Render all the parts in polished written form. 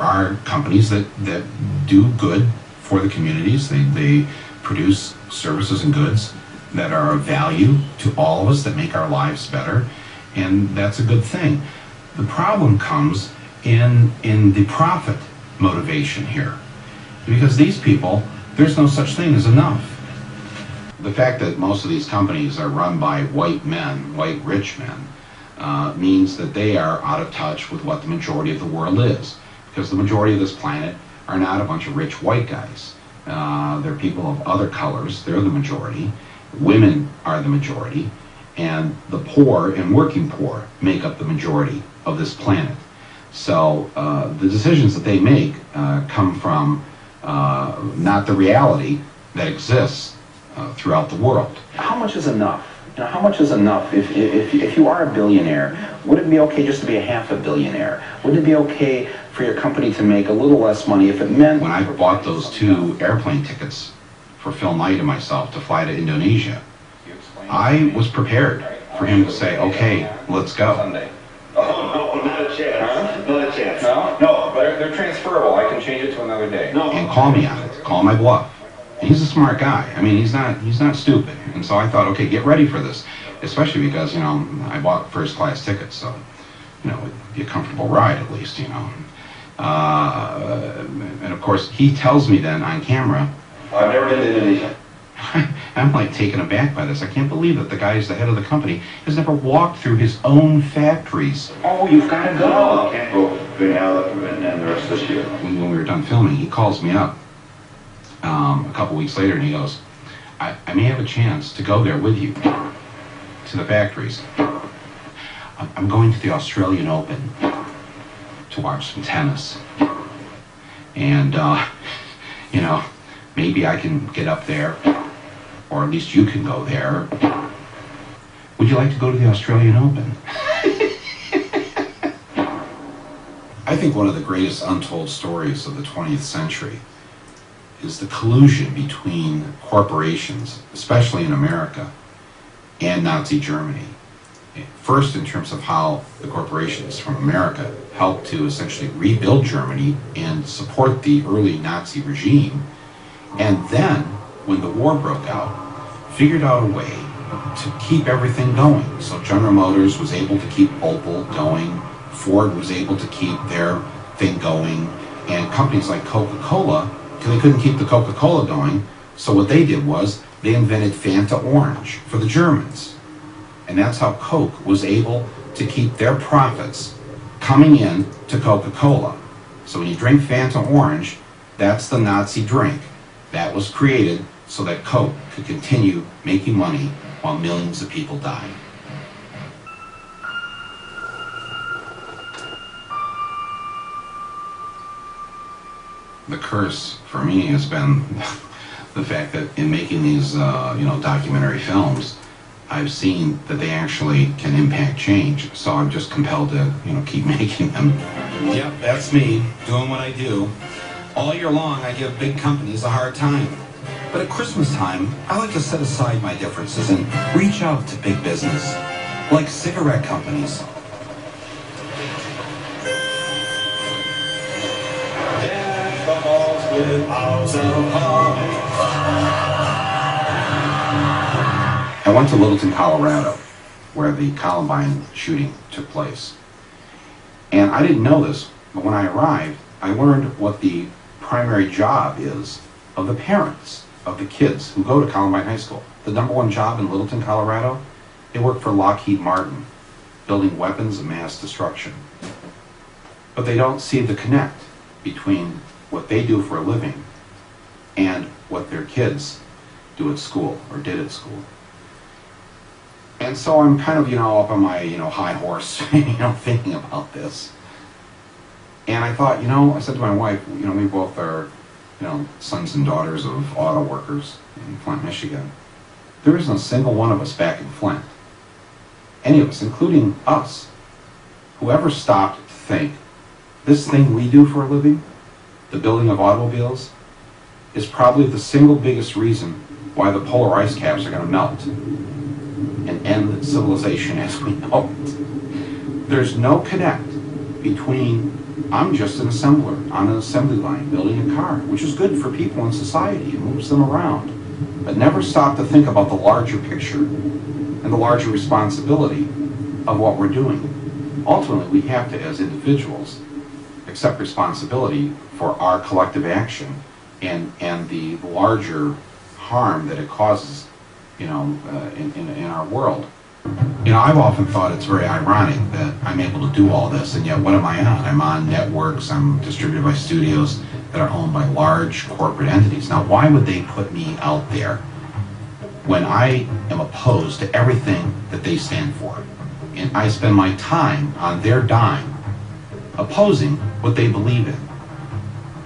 are companies that do good for the communities. They produce services and goods that are of value to all of us, that make our lives better, and that's a good thing. The problem comes in the profit motivation here, because these people, there's no such thing as enough. The fact that most of these companies are run by white men, white rich men, means that they are out of touch with what the majority of the world is, because the majority of this planet are not a bunch of rich white guys. They're people of other colors. They're the majority. Women are the majority, and the poor and working poor make up the majority of this planet. So the decisions that they make come from not the reality that exists throughout the world. How much is enough? You know, how much is enough? If you are a billionaire, would it be okay just to be a half a billionaire? Would it be okay for your company to make a little less money if it meant... When I bought those 2 airplane tickets for Phil Knight and myself to fly to Indonesia, I was prepared for him to say, okay, let's go. Oh, no, not a chance. Not a chance. No? No, but They're transferable. I can change it to another day. no. And call me on it, call my bluff. And he's a smart guy. I mean, he's not stupid. And so I thought, okay, get ready for this, especially because, you know, I bought first class tickets, so, you know, it'd be a comfortable ride at least, you know. And of course, he tells me then on camera, I've never been to Indonesia. I'm like taken aback by this. I can't believe that the guy who's the head of the company has never walked through his own factories. Oh, you've got to No, go. I can't go between now and the rest of this year. When we were done filming, he calls me up a couple weeks later and he goes, I may have a chance to go there with you to the factories. I'm going to the Australian Open to watch some tennis. And, you know, maybe I can get up there, or at least you can go there. Would you like to go to the Australian Open? I think one of the greatest untold stories of the 20th century is the collusion between corporations, especially in America, and Nazi Germany. First, in terms of how the corporations from America helped to essentially rebuild Germany and support the early Nazi regime, and then, when the war broke out, figured out a way to keep everything going. So General Motors was able to keep Opel going, Ford was able to keep their thing going, and companies like Coca-Cola, they couldn't keep the Coca-Cola going, so what they did was they invented Fanta Orange for the Germans. And that's how Coke was able to keep their profits coming in to Coca-Cola. So when you drink Fanta Orange, that's the Nazi drink. That was created so that Coke could continue making money while millions of people died. The curse for me has been the fact that in making these documentary films, I've seen that they actually can impact change. So I'm just compelled to keep making them. Yep, that's me doing what I do. All year long I give big companies a hard time. But at Christmas time, I like to set aside my differences and reach out to big business, like cigarette companies. I went to Littleton, Colorado, where the Columbine shooting took place. And I didn't know this, but when I arrived, I learned what the primary job is of the parents of the kids who go to Columbine High School. The #1 job in Littleton, Colorado, they work for Lockheed Martin, building weapons of mass destruction. But they don't see the connect between what they do for a living and what their kids do at school or did at school. And so I'm kind of, up on my, high horse, thinking about this. And I thought, I said to my wife, we both are, sons and daughters of auto workers in Flint, Michigan. There isn't a single one of us back in Flint. Any of us, including us, who ever stopped to think, this thing we do for a living, the building of automobiles, is probably the single biggest reason why the polar ice caps are going to melt and end civilization as we know it. There's no connect between I'm just an assembler on an assembly line building a car, which is good for people in society. It moves them around. But never stop to think about the larger picture and the larger responsibility of what we're doing. Ultimately, we have to, as individuals, accept responsibility for our collective action and the larger harm that it causes, in our world. I've often thought it's very ironic that I'm able to do all this, and yet what am I on? I'm on networks, I'm distributed by studios that are owned by large corporate entities. Now, why would they put me out there when I am opposed to everything that they stand for? And I spend my time on their dime opposing what they believe in.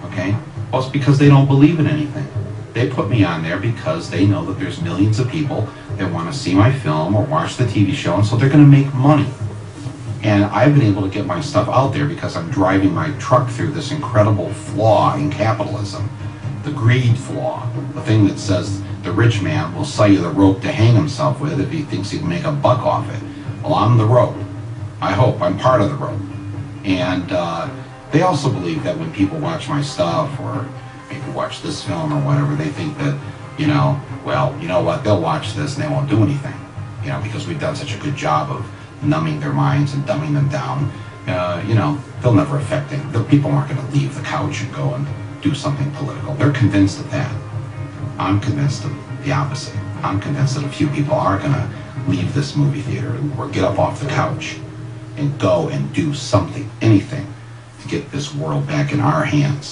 Okay? Well, it's because they don't believe in anything. They put me on there because they know that there's millions of people that want to see my film or watch the TV show, and so they're going to make money. And I've been able to get my stuff out there because I'm driving my truck through this incredible flaw in capitalism, the greed flaw, the thing that says the rich man will sell you the rope to hang himself with if he thinks he can make a buck off it. Well, I'm the rope. I hope I'm part of the rope. And they also believe that when people watch my stuff or maybe watch this film or whatever, they think that, well, you know what, they'll watch this and they won't do anything, because we've done such a good job of numbing their minds and dumbing them down. They'll never affect it. The people aren't going to leave the couch and go and do something political. They're convinced of that. I'm convinced of the opposite. I'm convinced that a few people are going to leave this movie theater or get up off the couch and go and do something, anything, to get this world back in our hands.